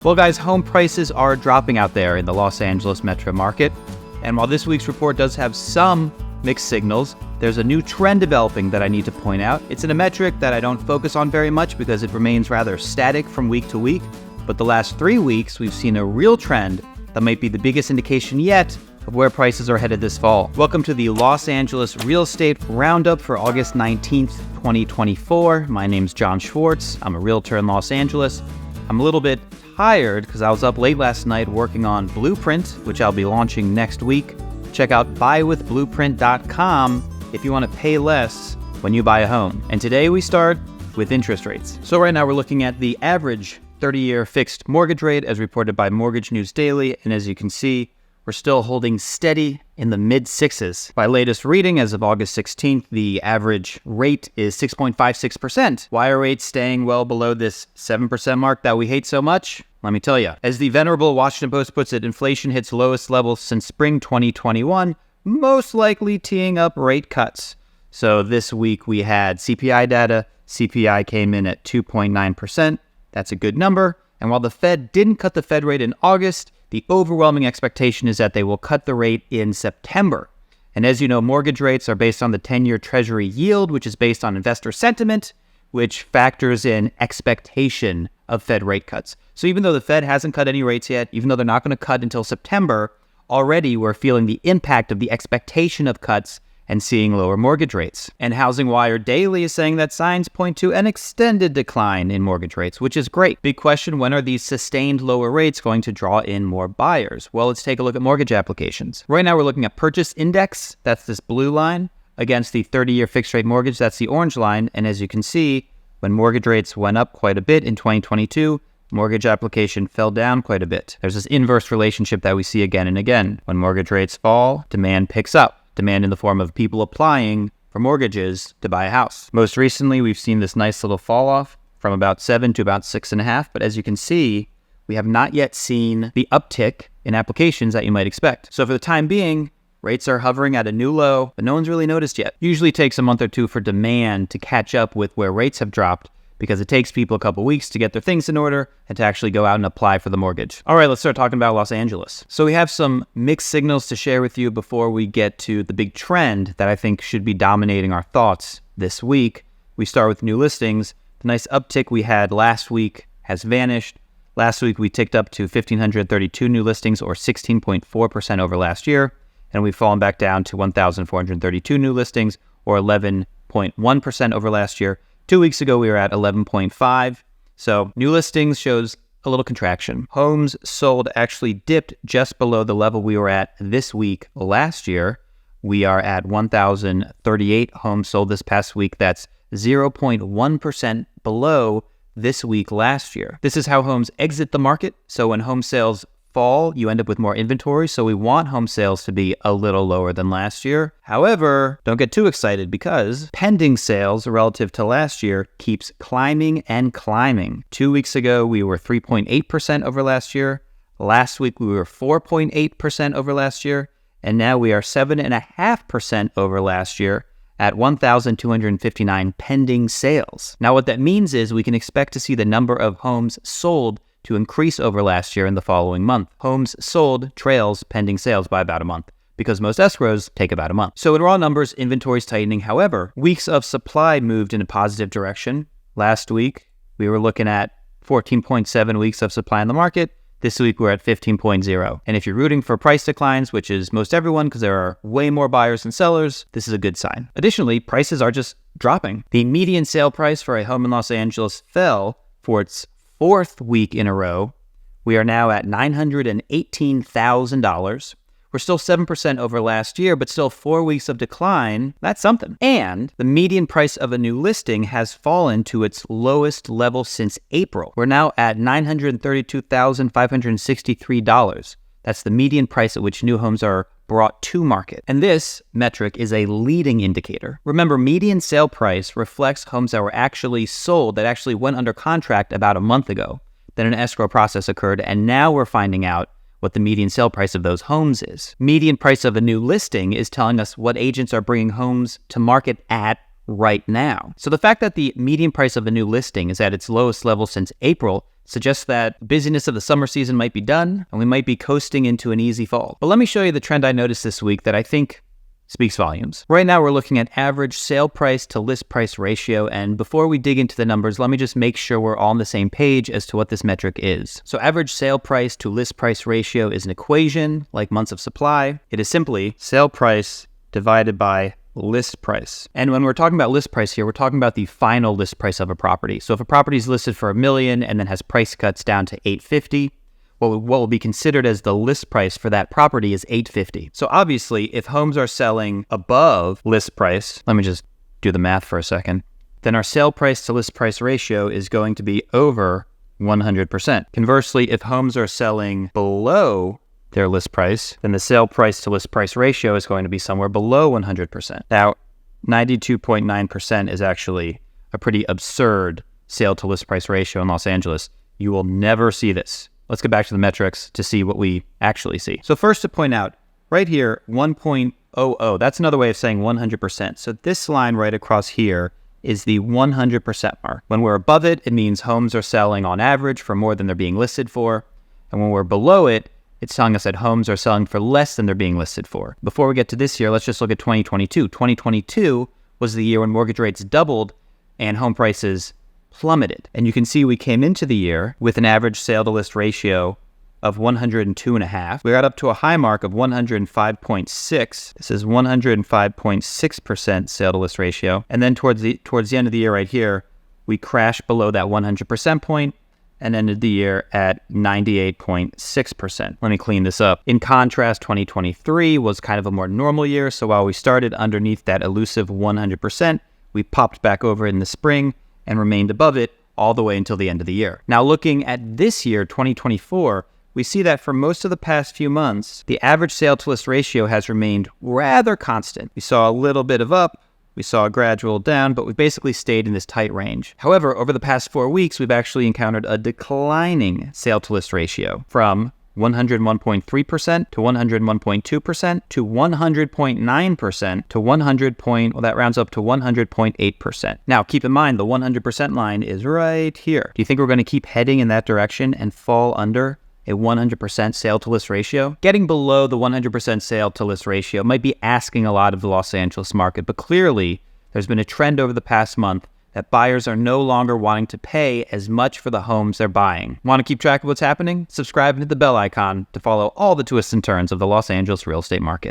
Well, guys, home prices are dropping out there in the Los Angeles metro market. And while this week's report does have some mixed signals, there's a new trend developing that I need to point out. It's in a metric that I don't focus on very much because it remains rather static from week to week. But the last 3 weeks, we've seen a real trend that might be the biggest indication yet of where prices are headed this fall. Welcome to the Los Angeles Real Estate Roundup for August 19th, 2024. My name's Jon Schwartz. I'm a realtor in Los Angeles. I'm a little bit tired because I was up late last night working on Blueprint, which I'll be launching next week. Check out buywithblueprint.com if you want to pay less when you buy a home. And today we start with interest rates. So right now we're looking at the average 30-year fixed mortgage rate as reported by Mortgage News Daily. And as you can see, we're still holding steady in the mid-sixes. By latest reading, as of August 16th, the average rate is 6.56%. Why are rates staying well below this 7% mark that we hate so much? Let me tell you. As the venerable Washington Post puts it, inflation hits lowest levels since spring 2021, most likely teeing up rate cuts. So this week we had CPI data. CPI came in at 2.9%. That's a good number. And while the Fed didn't cut the Fed rate in August, the overwhelming expectation is that they will cut the rate in September. And as you know, mortgage rates are based on the 10-year Treasury yield, which is based on investor sentiment, which factors in expectation of Fed rate cuts. So even though the Fed hasn't cut any rates yet, even though they're not going to cut until September, already we're feeling the impact of the expectation of cuts and seeing lower mortgage rates. And Housing Wire Daily is saying that signs point to an extended decline in mortgage rates, which is great. Big question, when are these sustained lower rates going to draw in more buyers? Well, let's take a look at mortgage applications. Right now we're looking at purchase index, that's this blue line, against the 30-year fixed rate mortgage, that's the orange line. And as you can see, when mortgage rates went up quite a bit in 2022, mortgage application fell down quite a bit. There's this inverse relationship that we see again and again. When mortgage rates fall, demand picks up. Demand in the form of people applying for mortgages to buy a house. Most recently, we've seen this nice little fall off from about 7 to about 6.5. But as you can see, we have not yet seen the uptick in applications that you might expect. So for the time being, rates are hovering at a new low, but no one's really noticed yet. Usually takes a month or two for demand to catch up with where rates have dropped, because it takes people a couple weeks to get their things in order and to actually go out and apply for the mortgage. All right, let's start talking about Los Angeles. So we have some mixed signals to share with you before we get to the big trend that I think should be dominating our thoughts this week. We start with new listings. The nice uptick we had last week has vanished. Last week we ticked up to 1,532 new listings, or 16.4% over last year. And we've fallen back down to 1,432 new listings, or 11.1% over last year. 2 weeks ago, we were at 11.5. So new listings shows a little contraction. Homes sold actually dipped just below the level we were at this week last year. We are at 1,038 homes sold this past week. That's 0.1% below this week last year. This is how homes exit the market. So when home sales fall, you end up with more inventory. So we want home sales to be a little lower than last year. However, don't get too excited because pending sales relative to last year keeps climbing and climbing. 2 weeks ago, we were 3.8% over last year. Last week, we were 4.8% over last year. And now we are 7.5% over last year at 1,259 pending sales. Now, what that means is we can expect to see the number of homes sold to increase over last year in the following month. Homes sold trails pending sales by about a month because most escrows take about a month. So in raw numbers, inventory is tightening. However, weeks of supply moved in a positive direction. Last week, we were looking at 14.7 weeks of supply in the market. This week, we're at 15.0. And if you're rooting for price declines, which is most everyone because there are way more buyers than sellers, this is a good sign. Additionally, prices are just dropping. The median sale price for a home in Los Angeles fell for its 4th week in a row. We are now at $918,000. We're still 7% over last year, but still 4 weeks of decline. That's something. And the median price of a new listing has fallen to its lowest level since April. We're now at $932,563. That's the median price at which new homes are brought to market. And this metric is a leading indicator. Remember, median sale price reflects homes that were actually sold, that actually went under contract about a month ago. Then an escrow process occurred, and now we're finding out what the median sale price of those homes is. Median price of a new listing is telling us what agents are bringing homes to market at right now. So the fact that the median price of a new listing is at its lowest level since April suggests that busyness of the summer season might be done, and we might be coasting into an easy fall. But let me show you the trend I noticed this week that I think speaks volumes. Right now, we're looking at average sale price to list price ratio. And before we dig into the numbers, let me just make sure we're all on the same page as to what this metric is. So average sale price to list price ratio is an equation like months of supply. It is simply sale price divided by list price. And when we're talking about list price here, we're talking about the final list price of a property. So if a property is listed for $1 million and then has price cuts down to $850, what will be considered as the list price for that property is $850. So obviously, if homes are selling above list price, let me just do the math for a second, then our sale price to list price ratio is going to be over 100%. Conversely, if homes are selling below their list price, then the sale price to list price ratio is going to be somewhere below 100%. Now, 92.9% is actually a pretty absurd sale to list price ratio in Los Angeles. You will never see this. Let's get back to the metrics to see what we actually see. So first to point out, right here, 1.00, that's another way of saying 100%. So this line right across here is the 100% mark. When we're above it, it means homes are selling on average for more than they're being listed for. And when we're below it, it's telling us that homes are selling for less than they're being listed for. Before we get to this year, let's just look at 2022. 2022 was the year when mortgage rates doubled and home prices plummeted. And you can see we came into the year with an average sale to list ratio of 102.5. We got up to a high mark of 105.6. This is 105.6% sale to list ratio. And then towards the end of the year right here, we crashed below that 100% point and ended the year at 98.6%. Let me clean this up. In contrast, 2023 was kind of a more normal year. So while we started underneath that elusive 100%, we popped back over in the spring and remained above it all the way until the end of the year. Now looking at this year, 2024, we see that for most of the past few months, the average sale to list ratio has remained rather constant. We saw a little bit of up, we saw a gradual down, but we basically stayed in this tight range. However, over the past 4 weeks, we've actually encountered a declining sale to list ratio from 101.3% to 101.2% to 100.9% to that rounds up to 100.8%. Now, keep in mind, the 100% line is right here. Do you think we're going to keep heading in that direction and fall under a 100% sale to list ratio? Getting below the 100% sale to list ratio might be asking a lot of the Los Angeles market, but clearly there's been a trend over the past month that buyers are no longer wanting to pay as much for the homes they're buying. Want to keep track of what's happening? Subscribe and hit the bell icon to follow all the twists and turns of the Los Angeles real estate market.